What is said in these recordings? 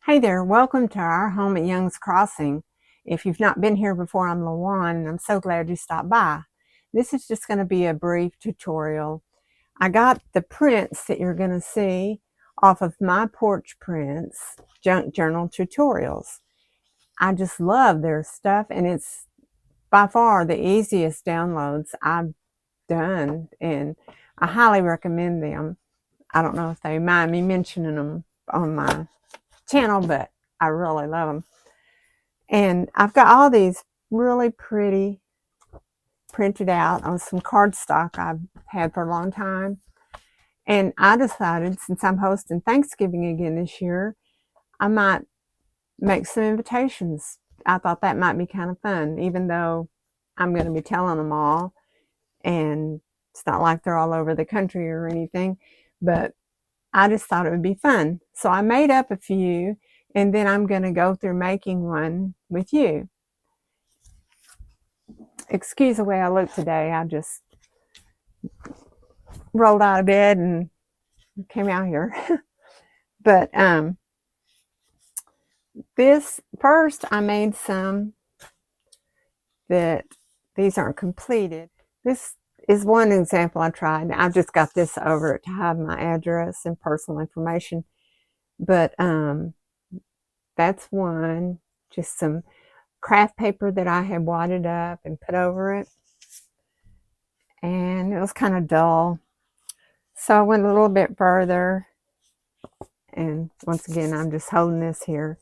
Hey there, welcome to our home at Young's Crossing. If you've not been here before, I'm LaJuan, and I'm so glad you stopped by. This is just going to be a brief tutorial. I got the prints that you're going to see off of My Porch Prints Junk Journal Tutorials. I just love their stuff, and it's by far the easiest downloads I've done, and I highly recommend them. I don't know if they mind me mentioning them on my channel, but I really love them. And I've got all these really pretty printed out on some cardstock I've had for a long time. And I decided, since I'm hosting Thanksgiving again this year, I might make some invitations. I thought that might be kind of fun, even though I'm going to be telling them all. And it's not like they're all over the country or anything, but I just thought it would be fun. So I made up a few, and then I'm going to go through making one with you. Excuse the way I look today. I just rolled out of bed and came out here. But this first, I made some that these aren't completed. This is one example I tried. I've just got this over it to hide my address and personal information. But that's one. Just some craft paper that I had wadded up and put over it. And it was kind of dull. So I went a little bit further. And once again, I'm just holding this here.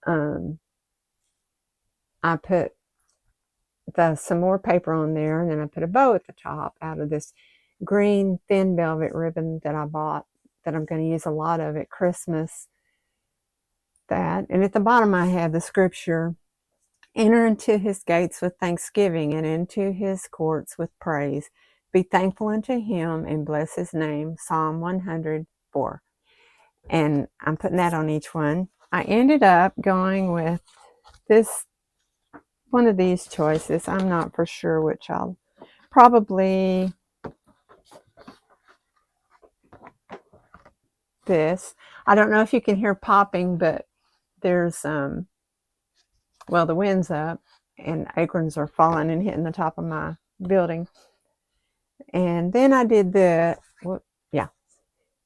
I put some more paper on there, and then I put a bow at the top out of this green thin velvet ribbon that I bought that I'm going to use a lot of at Christmas. That, and at the bottom I have the scripture, enter into his gates with thanksgiving and into his courts with praise. Be thankful unto him and bless his name. Psalm 104. And I'm putting that on each one. I ended up going with this, one of these choices. I'm not for sure which. I'll probably this. I don't know if you can hear popping, but there's well, the wind's up and acorns are falling and hitting the top of my building. And then I did the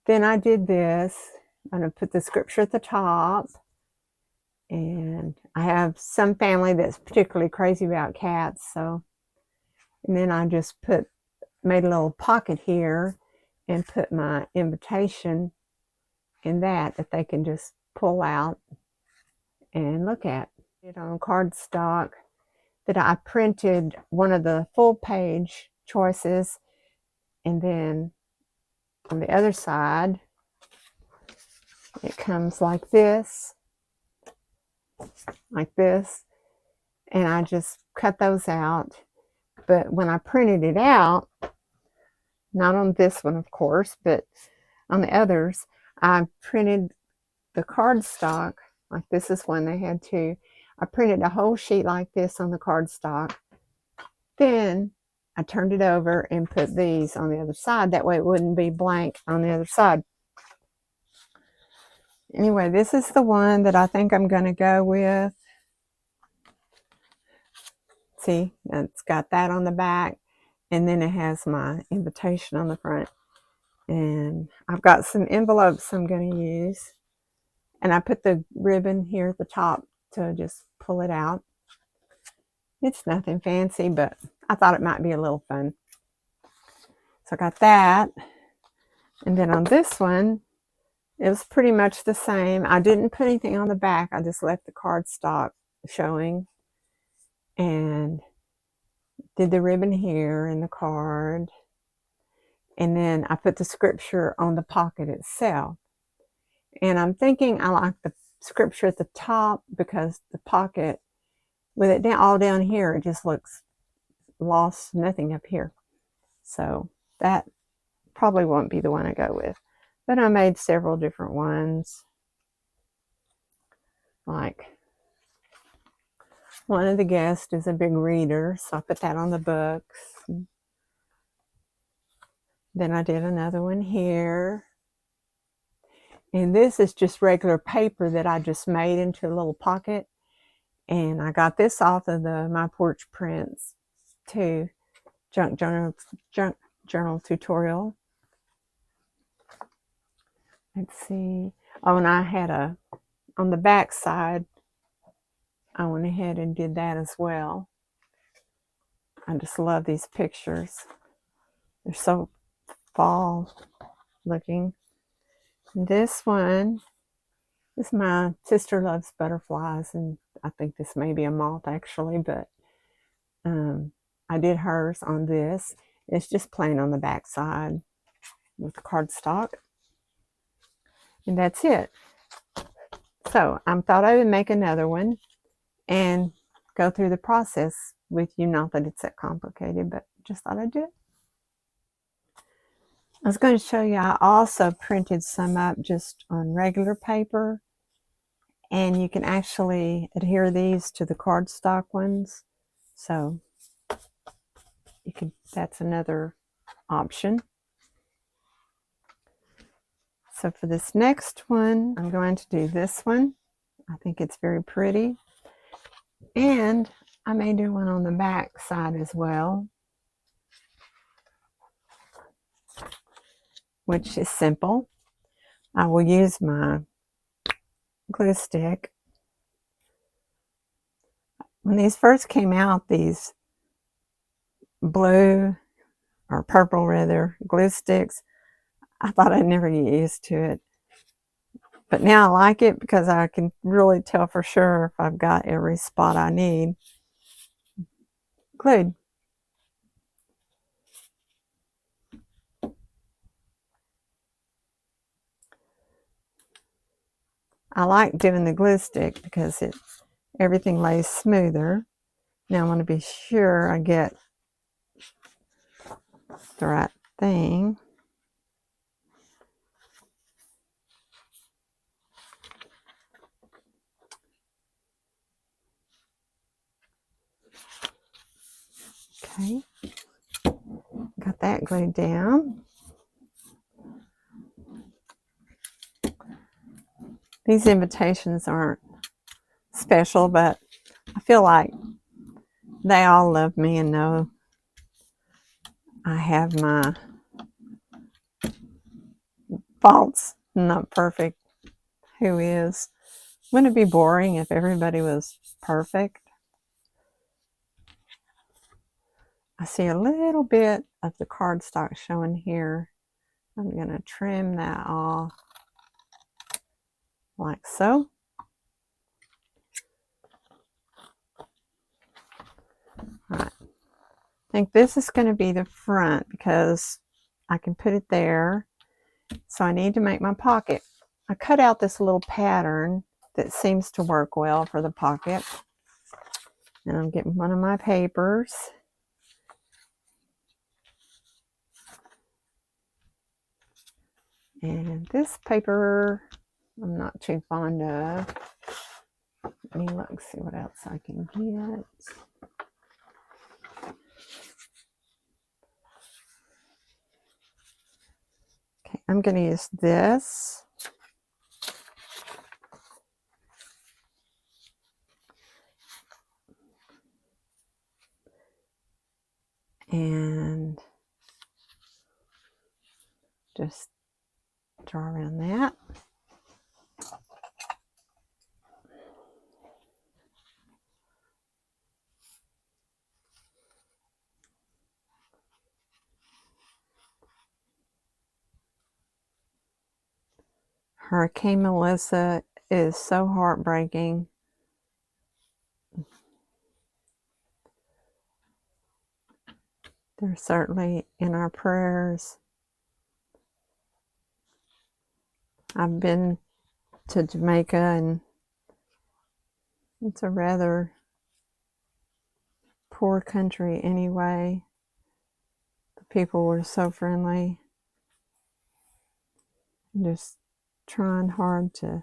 then I did this. I'm going to put the scripture at the top. And I have some family that's particularly crazy about cats, so, and then I just made a little pocket here and put my invitation in that they can just pull out and look at. It on cardstock that I printed one of the full page choices, and then on the other side it comes like this, and I just cut those out. But when I printed it out, not on this one of course, but on the others, I printed the cardstock, like this is one they had too. I printed a whole sheet like this on the cardstock. Then I turned it over and put these on the other side. That way it wouldn't be blank on the other side. Anyway, this is the one that I think I'm going to go with. See, it's got that on the back, and then it has my invitation on the front. And I've got some envelopes I'm going to use. And I put the ribbon here at the top to just pull it out. It's nothing fancy, but I thought it might be a little fun. So I got that. And then on this one, it was pretty much the same. I didn't put anything on the back. I just left the cardstock showing. And did the ribbon here in the card. And then I put the scripture on the pocket itself. And I'm thinking I like the scripture at the top because the pocket, with it all down here, it just looks lost, nothing up here. So that probably won't be the one I go with. But I made several different ones. Like one of the guests is a big reader, so I put that on the books. Then I did another one here. And this is just regular paper that I just made into a little pocket. And I got this off of the My Porch Prints too, junk journal tutorial. Let's see. Oh, and I had on the back side, I went ahead and did that as well. I just love these pictures. They're so fall looking. This one, this my sister loves butterflies, and I think this may be a moth actually, but I did hers on this. It's just plain on the back side with cardstock. And that's it. So I thought I would make another one and go through the process with you. Not that it's that complicated, but just thought I'd do it. I was going to show you, I also printed some up just on regular paper, and you can actually adhere these to the cardstock ones. So you could, that's another option. So for this next one, I'm going to do this one. I think it's very pretty. And I may do one on the back side as well, which is simple. I will use my glue stick. When these first came out, these blue or purple rather glue sticks, I thought I'd never get used to it. But now I like it because I can really tell for sure if I've got every spot I need glued. I like doing the glue stick because everything lays smoother. Now I want to be sure I get the right thing. Okay, got that glued down. These invitations aren't special, but I feel like they all love me and know I have my faults. Not perfect. Who is? Wouldn't it be boring if everybody was perfect? I see a little bit of the cardstock showing here. I'm going to trim that off like so. All right. I think this is going to be the front because I can put it there. So I need to make my pocket. I cut out this little pattern that seems to work well for the pocket. And I'm getting one of my papers. And this paper I'm not too fond of. Let me look, see what else I can get. Okay, I'm going to use this. And just draw around that. Hurricane Melissa is so heartbreaking. They're certainly in our prayers. I've been to Jamaica, and it's a rather poor country anyway. The people were so friendly. Just trying hard to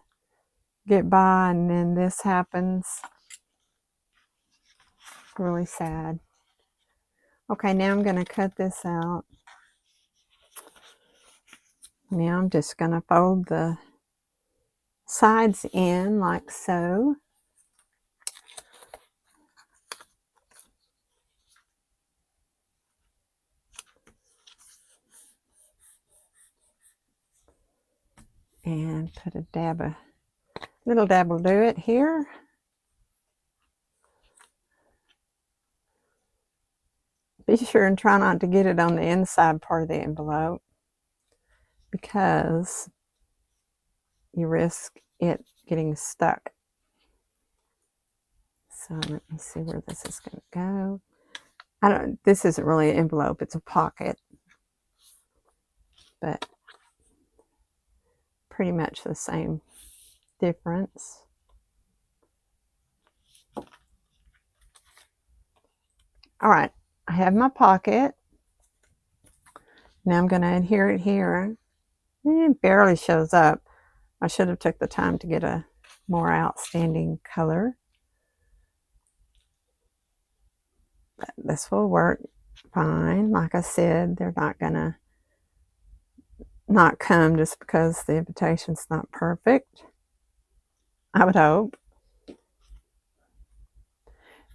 get by, and then this happens. Really sad. Okay, now I'm going to cut this out. Now I'm just going to fold the sides in like so. And put a dab of, little dab will do it here. Be sure and try not to get it on the inside part of the envelope, because you risk it getting stuck. So let me see where this is going to go. This isn't really an envelope, it's a pocket, but pretty much the same difference. All right, I have my pocket. Now I'm going to adhere it here. It barely shows up. I should have took the time to get a more outstanding color. But this will work fine. Like I said, they're not going to not come just because the invitation's not perfect, I would hope.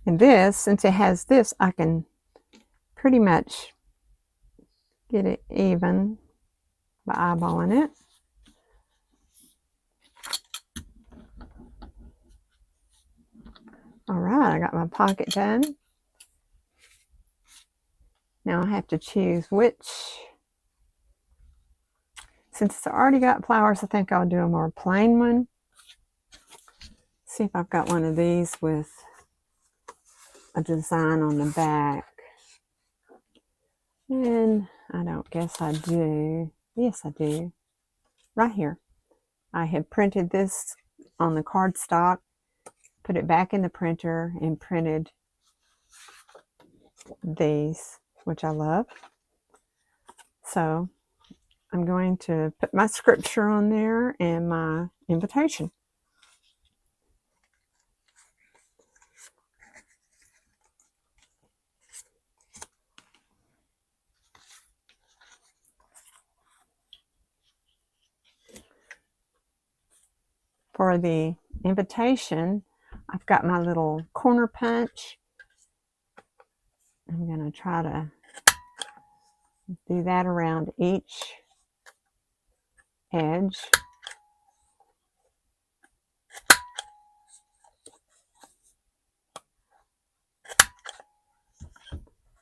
And this, since it has this, I can pretty much get it even by eyeballing it. All right, I got my pocket done. Now I have to choose which. Since it's already got flowers, I think I'll do a more plain one. See if I've got one of these with a design on the back. And I don't guess I do. Yes, I do. Right here. I have printed this on the cardstock, put it back in the printer, and printed these, which I love. So I'm going to put my scripture on there and my invitation. For the invitation, I've got my little corner punch. I'm going to try to do that around each edge.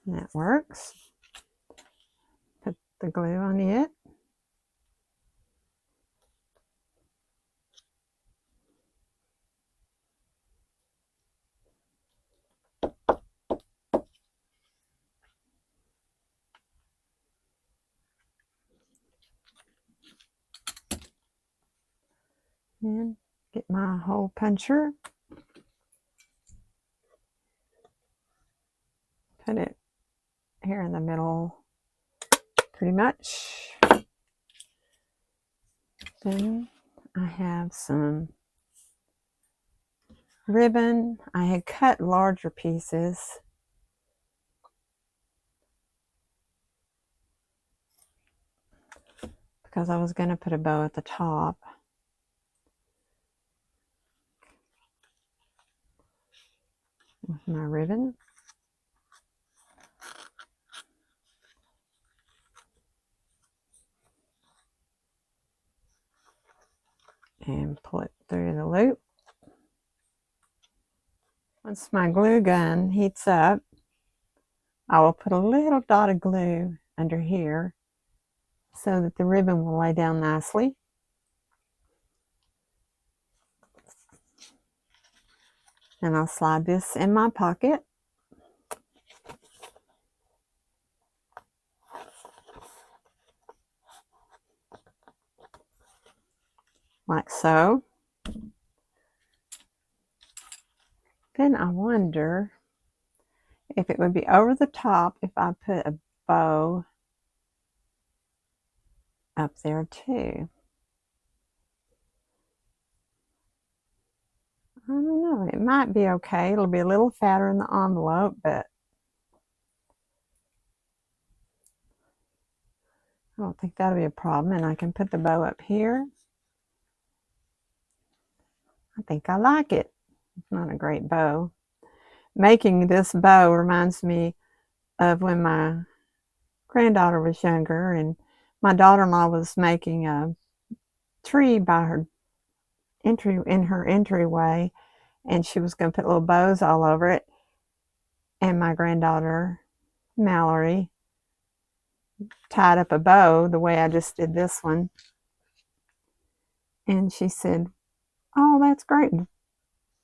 And that works. Put the glue on it. And get my hole puncher. Put it here in the middle, pretty much. Then I have some ribbon. I had cut larger pieces because I was going to put a bow at the top. With my ribbon. And pull it through the loop. Once my glue gun heats up, I will put a little dot of glue under here so that the ribbon will lay down nicely. And I'll slide this in my pocket. Like so. Then I wonder if it would be over the top if I put a bow up there too. I don't know, it might be okay. It'll be a little fatter in the envelope, but I don't think that'll be a problem. And I can put the bow up here. I think I like it. It's not a great bow. Making this bow reminds me of when my granddaughter was younger, and my daughter-in-law was making a tree by her entryway, and she was going to put little bows all over it. And my granddaughter Mallory tied up a bow the way I just did this one, and she said, "Oh, that's great."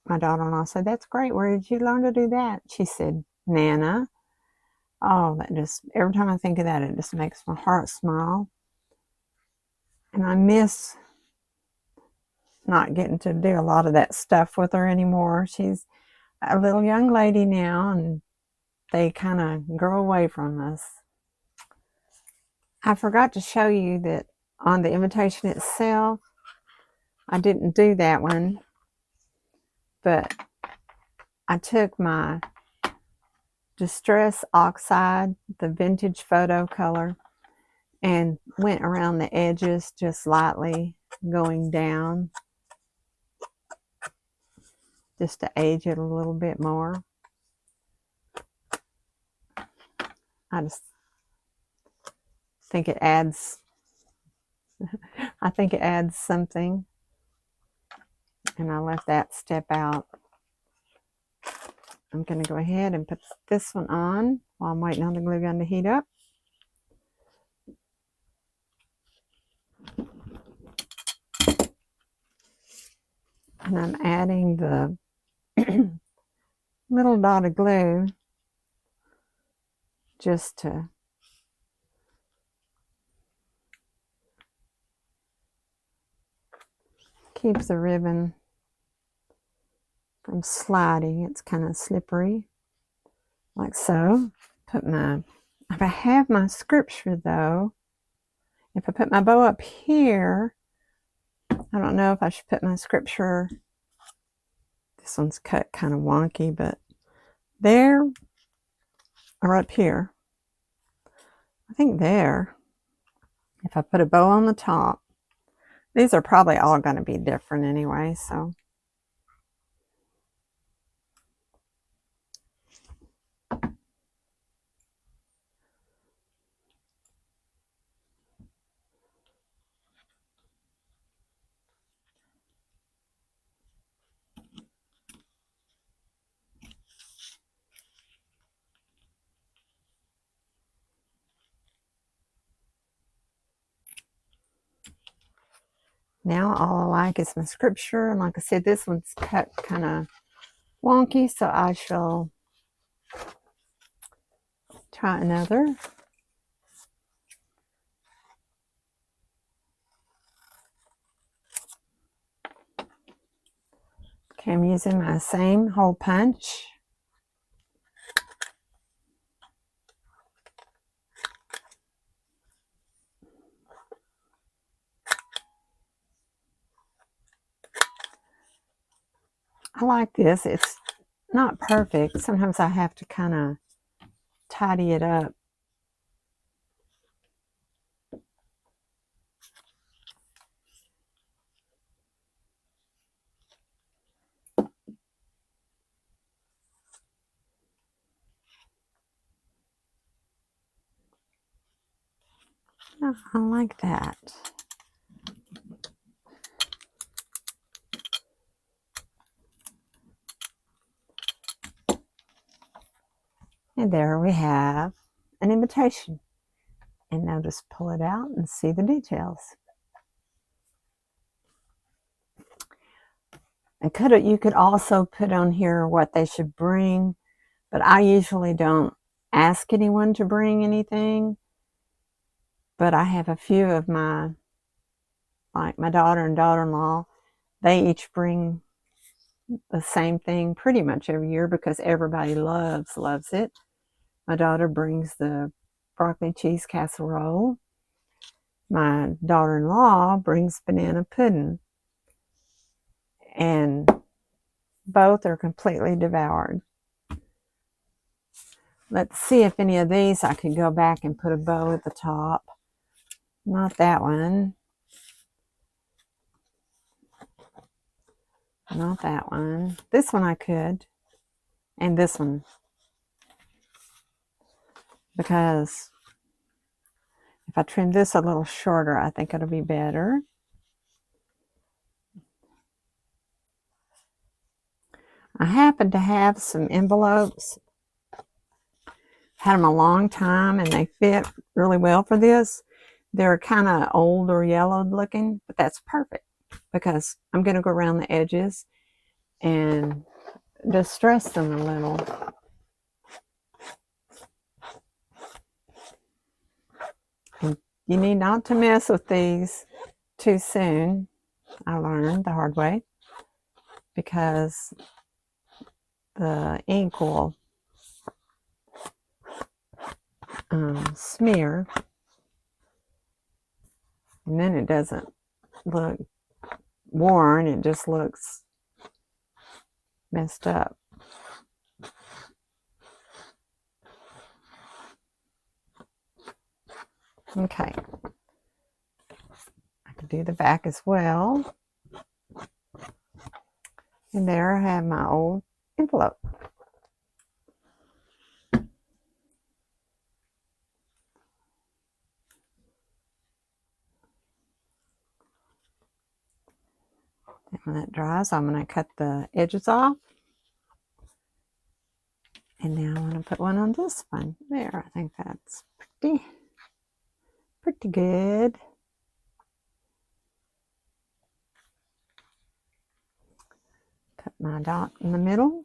My daughter-in-law said, "That's great. Where did you learn to do that?" She said, "Nana." Oh, that just, every time I think of that, it just makes my heart smile. And I miss not getting to do a lot of that stuff with her anymore. She's a little young lady now, and they kind of grow away from us. I forgot to show you that on the invitation itself, I didn't do that one, but I took my Distress Oxide, the vintage photo color, and went around the edges just lightly, going down, just to age it a little bit more. I just think it adds, I think it adds something. And I left that step out. I'm going to go ahead and put this one on while I'm waiting on the glue gun to heat up. And I'm adding the little dot of glue just to keep the ribbon from sliding. It's kind of slippery, like so. If I have my scripture though, if I put my bow up here, I don't know if I should put my scripture, this one's cut kind of wonky, but there or up here. I think there, if I put a bow on the top, these are probably all going to be different anyway, so. Now all I like is my scripture, and like I said, this one's cut kind of wonky, so I shall try another. Okay, I'm using my same hole punch. I like this. It's not perfect. Sometimes I have to kind of tidy it up. I like that. And there we have an invitation. And now just pull it out and see the details. And you could also put on here what they should bring, but I usually don't ask anyone to bring anything. But I have a few of like my daughter and daughter-in-law, they each bring the same thing pretty much every year because everybody loves it. My daughter brings the broccoli cheese casserole. My daughter-in-law brings banana pudding. And both are completely devoured. Let's see if any of these I could go back and put a bow at the top. Not that one. Not that one. This one I could. And this one. Because if I trim this a little shorter, I think it'll be better. I happen to have some envelopes. Had them a long time and they fit really well for this. They're kind of old or yellowed looking, but that's perfect because I'm going to go around the edges and distress them a little. And you need not to mess with these too soon. I learned the hard way because the ink will smear, and then it doesn't look worn, it just looks messed up. Okay, I could do the back as well. And there I have my old envelope. And when that dries, I'm going to cut the edges off. And now I'm going to put one on this one. There, I think that's pretty good. Put my dot in the middle.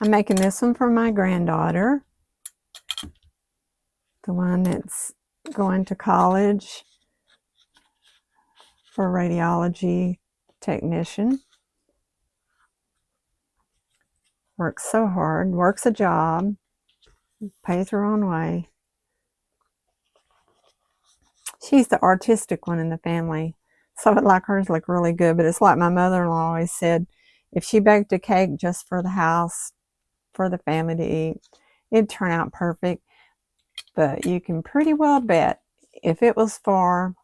I'm making this one for my granddaughter, the one that's going to college for radiology technician. Works so hard, works a job, pays her own way. She's the artistic one in the family, so I'd like hers look really good, but it's like my mother-in-law always said, if she baked a cake just for the house, for the family to eat, it'd turn out perfect. But you can pretty well bet if it was for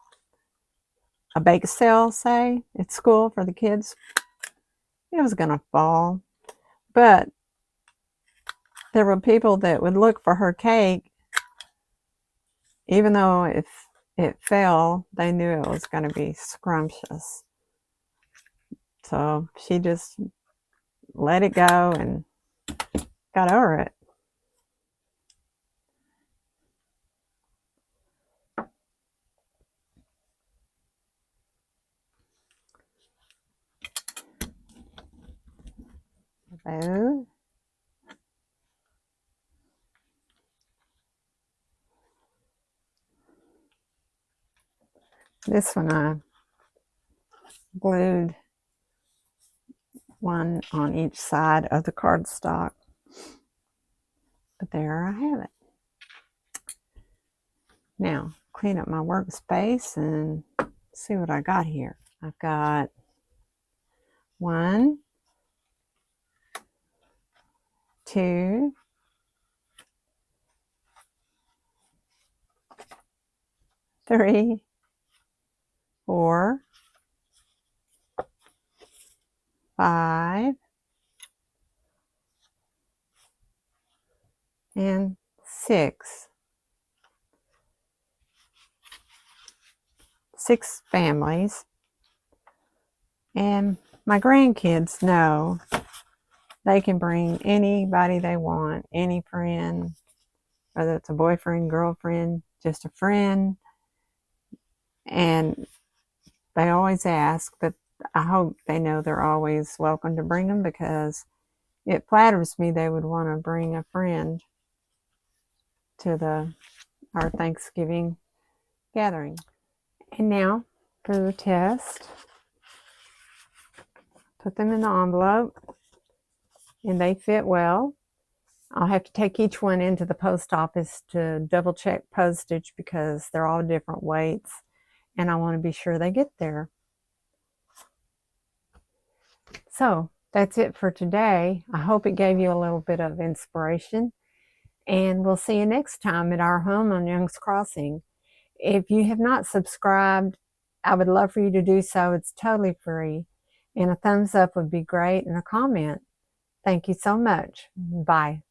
a bake sale, say, at school for the kids, it was going to fall. But there were people that would look for her cake, even though if it fell, they knew it was going to be scrumptious. So she just let it go and got over it. So, this one I glued one on each side of the cardstock. But there I have it. Now, clean up my workspace and see what I got here. I've got 1, 2, 3, 4, 5, and 6. 6 families. And my grandkids know they can bring anybody they want, any friend, whether it's a boyfriend, girlfriend, just a friend. And they always ask, but I hope they know they're always welcome to bring them, because it flatters me they would want to bring a friend to our Thanksgiving gathering. And now for the test. Put them in the envelope, and they fit well. I'll have to take each one into the post office to double check postage because they're all different weights, and I want to be sure they get there. So that's it for today. I hope it gave you a little bit of inspiration. And we'll see you next time at our home on Young's Crossing. If you have not subscribed, I would love for you to do so. It's totally free. And a thumbs up would be great, and a comment. Thank you so much. Bye.